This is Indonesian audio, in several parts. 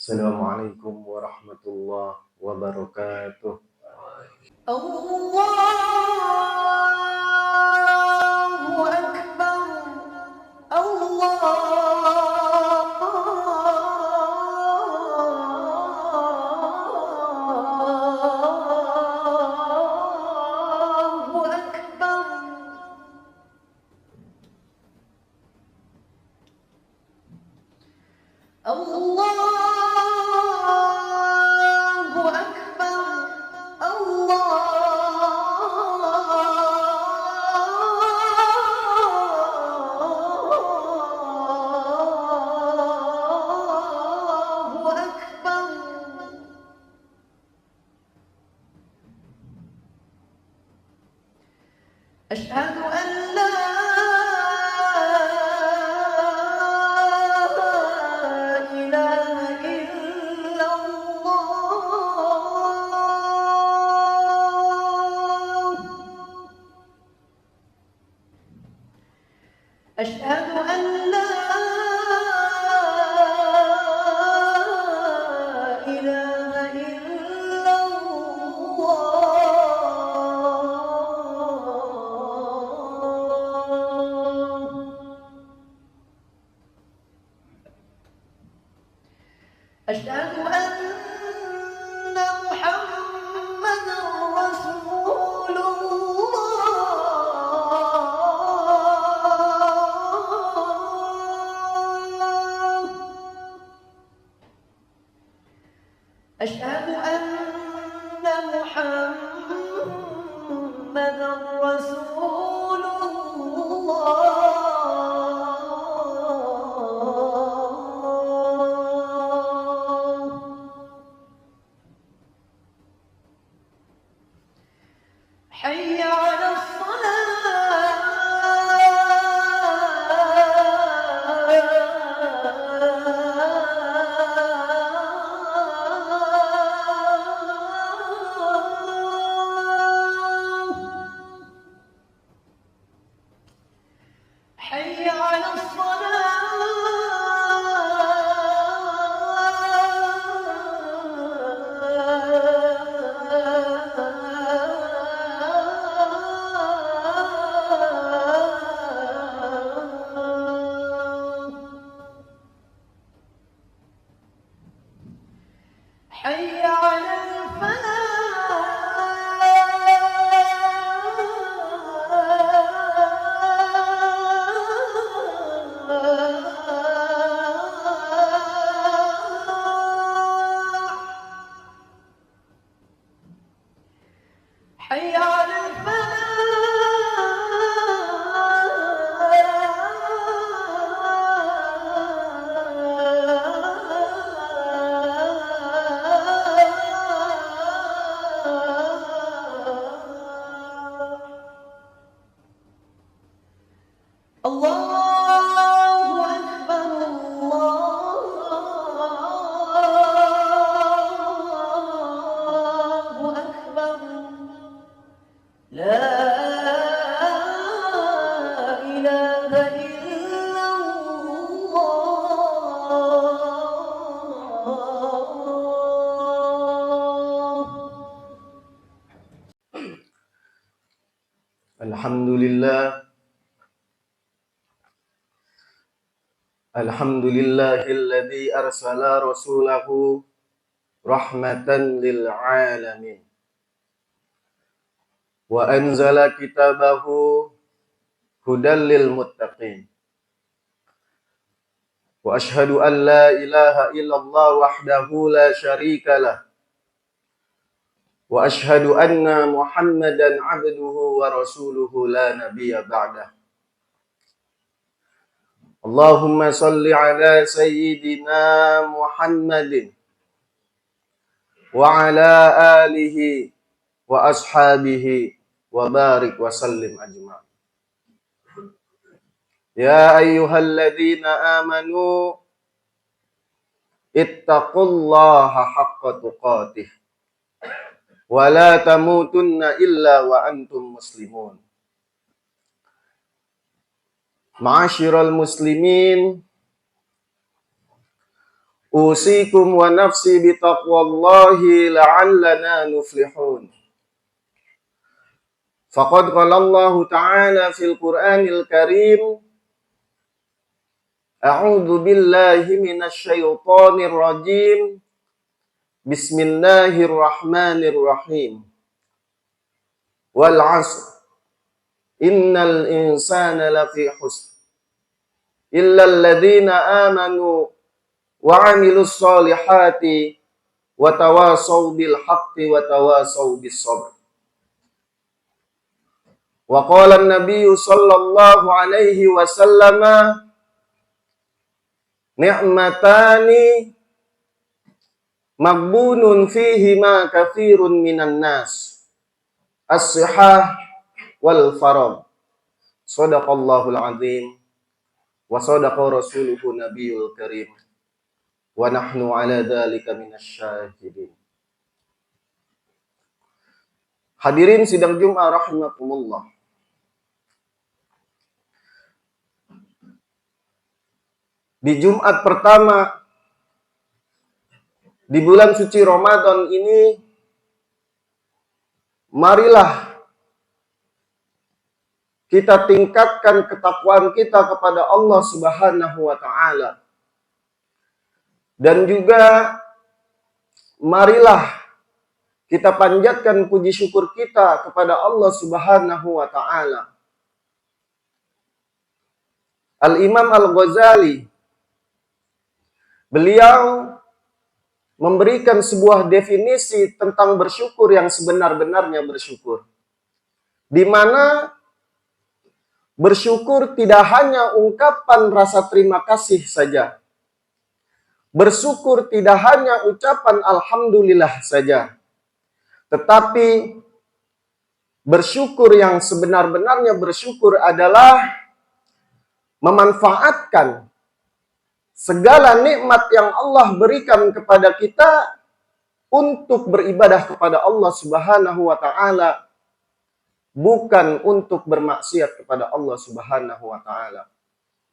Assalamualaikum warahmatullahi wabarakatuh. Allahu Akbar. Allahu Akbar. Allahu Akbar. Allahu Akbar. أشهد أن لا إله إلا الله. أشهد أن لا إله إلا الله. أشهد أن محمدا رسول الله. أشهد أن محمدا رسول الله. حي على الصلاة. حي على الصلاة. حي على الفلاح. حي على الفلاح. الله أكبر. الله أكبر. لا إله إلا الله. Alhamdulillahilladzi arsala rasulahu rahmatan lil alamin wa anzala kitabahu hudal lil muttaqin wa ashhadu an la ilaha illallah wahdahu la syarika lah wa ashhadu anna muhammadan abduhu wa rasuluhu la nabiyya ba'dah. Allahumma salli ala sayyidina Muhammadin wa ala alihi wa ashabihi wa barik wa sallim ajma'in. Ya ayyuhalladzina amanu ittaqullaha haqqa tuqatih wa la tamutunna illa wa antum muslimun. Ma'asyiral muslimin, Usikum wa nafsi bitaqwallahi la'allana nuflihun. Faqad qala Allah Ta'ala fil Qur'anil Karim, A'udzu billahi minasy syaithanir rajim. Bismillahirrahmanirrahim. Wal 'asr. Innal insana lafi khusr. Illa alladziina amanu wa 'amilus shalihati wa tawasaw bil haqqi wa tawasaw bis sabr. Wa qala an-nabiy sallallahu alaihi wasallam, ni'matani maghbunun fihima katsirun minan nas, as-sihah wal faragh. Shadaqallahul azim wa sadaqa rasuluhu nabiyul karim. Wa nahnu ala dzalika minasy syahidin. Hadirin sidang Jumat rahimakumullah. Di Jumat pertama di bulan suci Ramadan ini, marilah kita tingkatkan ketakwaan kita kepada Allah Subhanahu wa Ta'ala. Dan juga marilah kita panjatkan puji syukur kita kepada Allah Subhanahu wa Ta'ala. Al-Imam Al-Ghazali, beliau memberikan sebuah definisi tentang bersyukur yang sebenar-benarnya bersyukur. Di mana bersyukur tidak hanya ungkapan rasa terima kasih saja. Bersyukur tidak hanya ucapan alhamdulillah saja. Tetapi bersyukur yang sebenar-benarnya bersyukur adalah memanfaatkan segala nikmat yang Allah berikan kepada kita untuk beribadah kepada Allah Subhanahu wa Ta'ala, bukan untuk bermaksiat kepada Allah Subhanahu wa Ta'ala.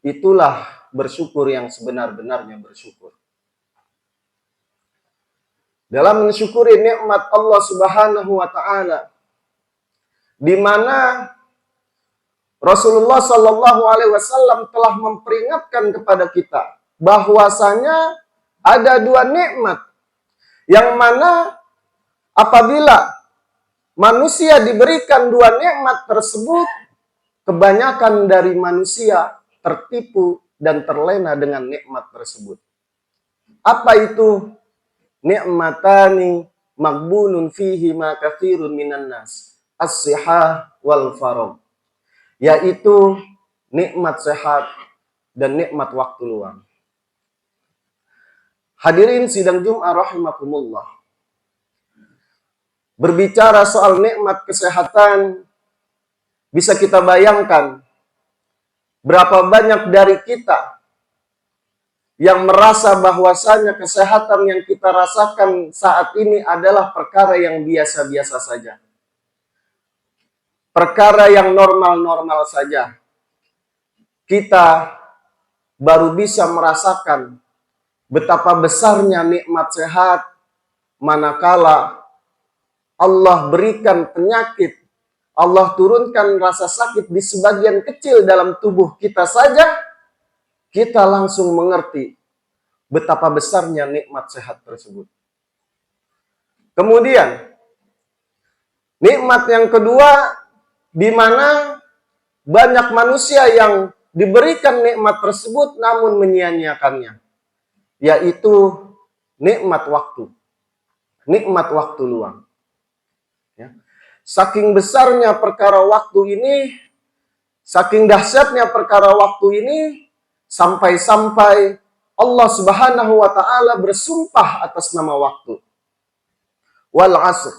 Itulah bersyukur yang sebenar-benarnya bersyukur. Dalam mensyukuri nikmat Allah Subhanahu wa Ta'ala, di mana Rasulullah Shallallahu Alaihi Wasallam telah memperingatkan kepada kita bahwasanya ada dua nikmat yang mana apabila manusia diberikan dua nikmat tersebut, kebanyakan dari manusia tertipu dan terlena dengan nikmat tersebut. Apa itu? Ni'matani maghbunun fihi ma katsirun minan nas, as-sihah wal faragh. Yaitu nikmat sehat dan nikmat waktu luang. Hadirin sidang Jumat rahimakumullah. Berbicara soal nikmat kesehatan, bisa kita bayangkan berapa banyak dari kita yang merasa bahwasanya kesehatan yang kita rasakan saat ini adalah perkara yang biasa-biasa saja. Perkara yang normal-normal saja. Kita baru bisa merasakan betapa besarnya nikmat sehat manakala Allah berikan penyakit, Allah turunkan rasa sakit di sebagian kecil dalam tubuh kita saja, kita langsung mengerti betapa besarnya nikmat sehat tersebut. Kemudian, nikmat yang kedua, di mana banyak manusia yang diberikan nikmat tersebut namun menyia-nyiakannya, yaitu nikmat waktu. Nikmat waktu luang. Ya. Saking besarnya perkara waktu ini, saking dahsyatnya perkara waktu ini, sampai-sampai Allah Subhanahu wa Ta'ala bersumpah atas nama waktu. Wal 'asr,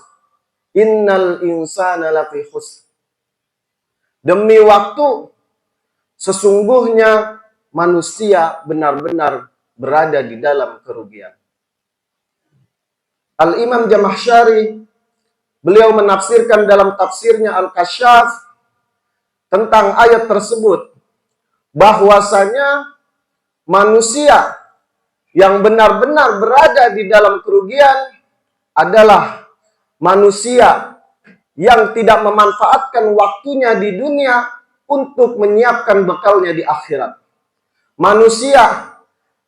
innal insana lafi khusr. Demi waktu, sesungguhnya manusia benar-benar berada di dalam kerugian. Al-Imam Jamakhsyari, beliau menafsirkan dalam tafsirnya Al-Kasyaf tentang ayat tersebut, bahwasanya manusia yang benar-benar berada di dalam kerugian adalah manusia yang tidak memanfaatkan waktunya di dunia untuk menyiapkan bekalnya di akhirat. Manusia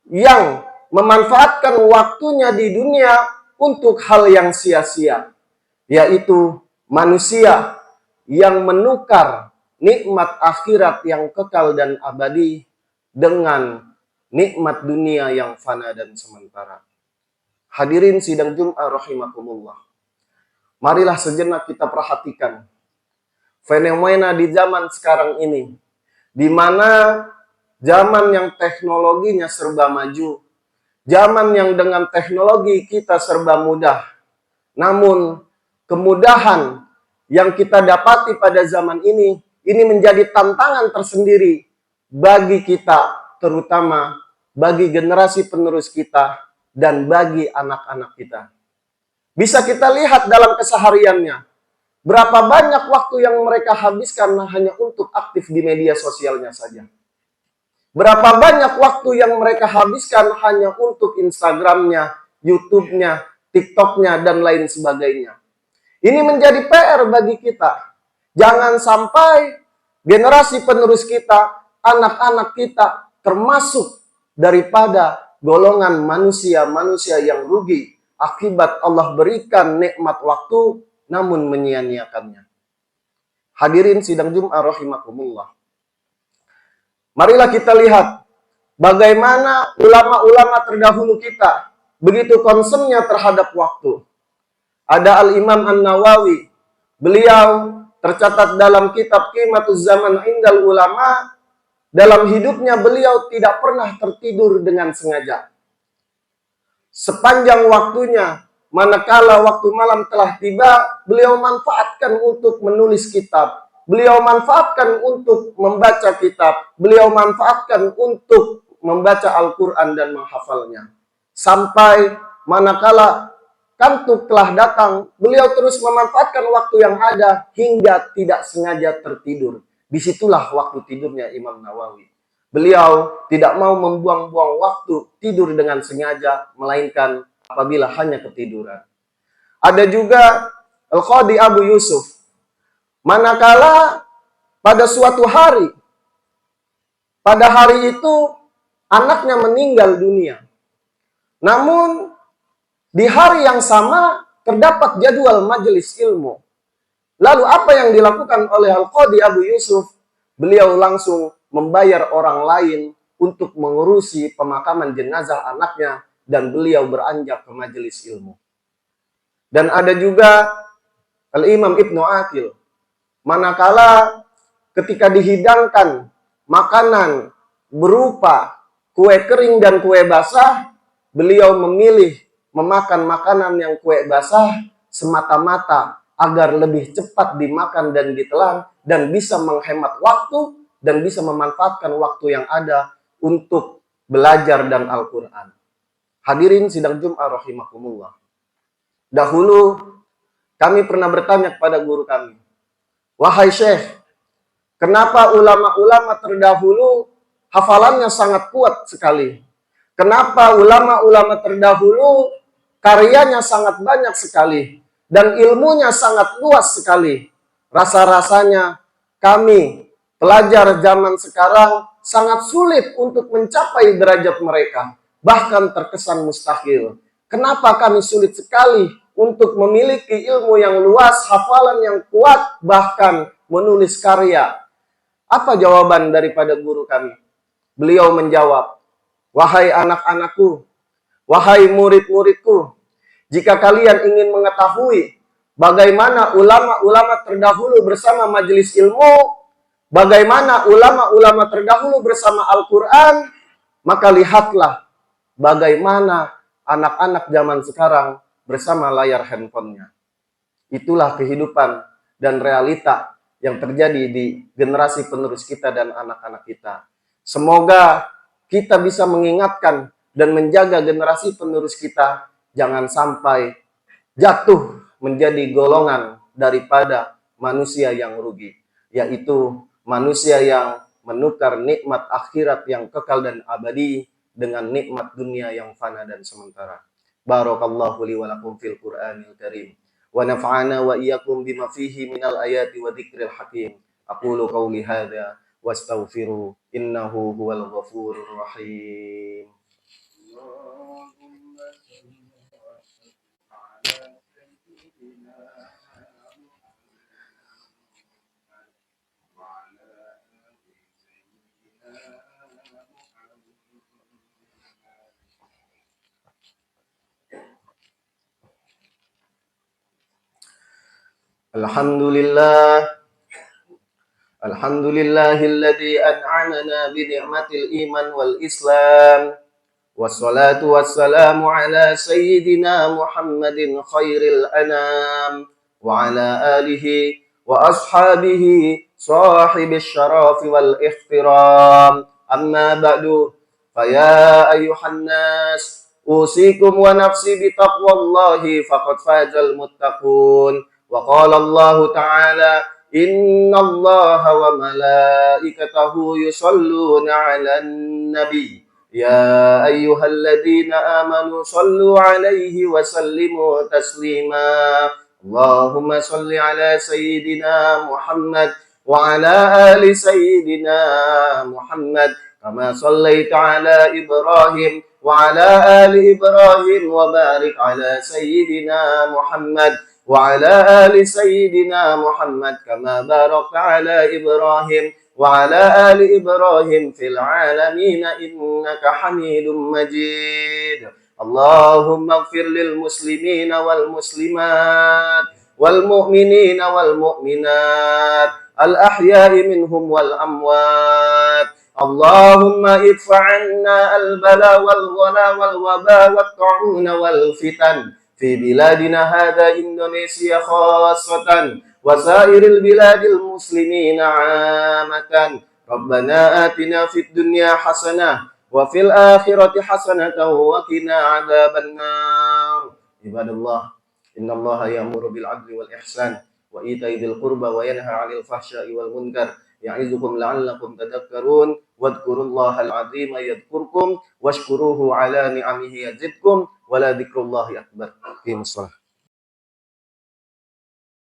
yang memanfaatkan waktunya di dunia untuk hal yang sia-sia, yaitu manusia yang menukar nikmat akhirat yang kekal dan abadi dengan nikmat dunia yang fana dan sementara. Hadirin sidang Jum'ah rahimakumullah. Marilah sejenak kita perhatikan fenomena di zaman sekarang ini, di mana zaman yang teknologinya serba maju, zaman yang dengan teknologi kita serba mudah. Namun kemudahan yang kita dapati pada zaman ini menjadi tantangan tersendiri bagi kita, terutama bagi generasi penerus kita dan bagi anak-anak kita. Bisa kita lihat dalam kesehariannya, berapa banyak waktu yang mereka habiskan hanya untuk aktif di media sosialnya saja. Berapa banyak waktu yang mereka habiskan hanya untuk Instagramnya, YouTube-nya, TikTok-nya, dan lain sebagainya. Ini menjadi PR bagi kita. Jangan sampai generasi penerus kita, anak-anak kita, termasuk daripada golongan manusia-manusia yang rugi akibat Allah berikan nikmat waktu namun menyia-nyiakannya. Hadirin sidang Jum'ah rahimakumullah. Marilah kita lihat bagaimana ulama-ulama terdahulu kita begitu concernnya terhadap waktu. Ada Al-Imam An-Nawawi. Beliau tercatat dalam kitab Qimatuz Zaman Indal Ulama. Dalam hidupnya beliau tidak pernah tertidur dengan sengaja. Sepanjang waktunya, manakala waktu malam telah tiba, beliau manfaatkan untuk menulis kitab. Beliau manfaatkan untuk membaca kitab. Beliau manfaatkan untuk membaca Al-Quran dan menghafalnya. Sampai manakala kantuk telah datang, beliau terus memanfaatkan waktu yang ada hingga tidak sengaja tertidur. Disitulah waktu tidurnya Imam Nawawi. Beliau tidak mau membuang-buang waktu tidur dengan sengaja, melainkan apabila hanya ketiduran. Ada juga Al-Qadi Abu Yusuf. Manakala pada suatu hari, pada hari itu anaknya meninggal dunia. Namun di hari yang sama terdapat jadwal majelis ilmu. Lalu apa yang dilakukan oleh Al-Qadi Abu Yusuf? Beliau langsung membayar orang lain untuk mengurusi pemakaman jenazah anaknya dan beliau beranjak ke majelis ilmu. Dan ada juga Al-Imam Ibnu Aqil. Manakala ketika dihidangkan makanan berupa kue kering dan kue basah, beliau memilih memakan makanan yang kue basah semata-mata agar lebih cepat dimakan dan ditelan dan bisa menghemat waktu dan bisa memanfaatkan waktu yang ada untuk belajar dan Al-Quran. Hadirin sidang Jum'ah rahimakumullah. Dahulu kami pernah bertanya kepada guru kami, wahai Syekh, kenapa ulama-ulama terdahulu hafalannya sangat kuat sekali? Kenapa ulama-ulama terdahulu karyanya sangat banyak sekali dan ilmunya sangat luas sekali? Rasa-rasanya kami pelajar zaman sekarang sangat sulit untuk mencapai derajat mereka, bahkan terkesan mustahil. Kenapa kami sulit sekali untuk memiliki ilmu yang luas, hafalan yang kuat, bahkan menulis karya? Apa jawaban daripada guru kami? Beliau menjawab, wahai anak-anakku, wahai murid-muridku, jika kalian ingin mengetahui bagaimana ulama-ulama terdahulu bersama majelis ilmu, bagaimana ulama-ulama terdahulu bersama Al-Quran, maka lihatlah bagaimana anak-anak zaman sekarang bersama layar handphonenya. Itulah kehidupan dan realita yang terjadi di generasi penerus kita dan anak-anak kita. Semoga kita bisa mengingatkan dan menjaga generasi penerus kita jangan sampai jatuh menjadi golongan daripada manusia yang rugi, yaitu manusia yang menukar nikmat akhirat yang kekal dan abadi dengan nikmat dunia yang fana dan sementara. Barakallahu li wa lakum fil Qur'anil Karim. Wa nafa'ana wa iyyakum bima fihi minal ayati wa dzikril hakim. Aqulu qawli hadza wastaghfiru innahu huwal ghafurur rahim. Alhamdulillah, alhamdulillahilladzi an'amana bi ni'matil iman wal islam. Wassalatu wassalamu ala sayyidina Muhammadin khairil anam wa ala alihi wa ashabihi sahibis syarafi wal ihtiram. Amma ba'du, faya ayyuhan nas, usikum wa nafsi bi taqwallahi faqad fazal muttaqun. Wa qala Allah ta'ala, innallaha wa malaikatahu yusalluna 'alan nabi. Ya ayyuhalladzina amanu sallu 'alaihi wa sallimu taslima. Allahumma salli 'ala sayyidina Muhammad wa 'ala ali sayyidina Muhammad kama sallaita 'ala Ibrahim wa 'ala ali Ibrahim wa barik 'ala sayyidina Muhammad وعلى آل سيدنا محمد كما باركت على إبراهيم وعلى آل إبراهيم في العالمين إنك حميد مجيد. اللهم اغفر للمسلمين والمسلمات والمؤمنين والمؤمنات الأحياء منهم والأموات. اللهم ادفع عنا البلاء والغلا والوباء والطاعون والفتن في بلادنا هذا إندونيسيا خاصة وسائر البلاد المسلمين عامة. ربنا آتنا في الدنيا حسنة وفي الآخرة حسنة وقنا عذاب النار. عباد الله إن الله يأمر بالعدل والإحسان وإيتاء ذي القربى وينهى عن الفحشاء والمنكر يعظكم لعلكم تذكرون. واذكروا الله العظيم يذكركم واشكروه على نعمه يزدكم ولذكر الله أكبر.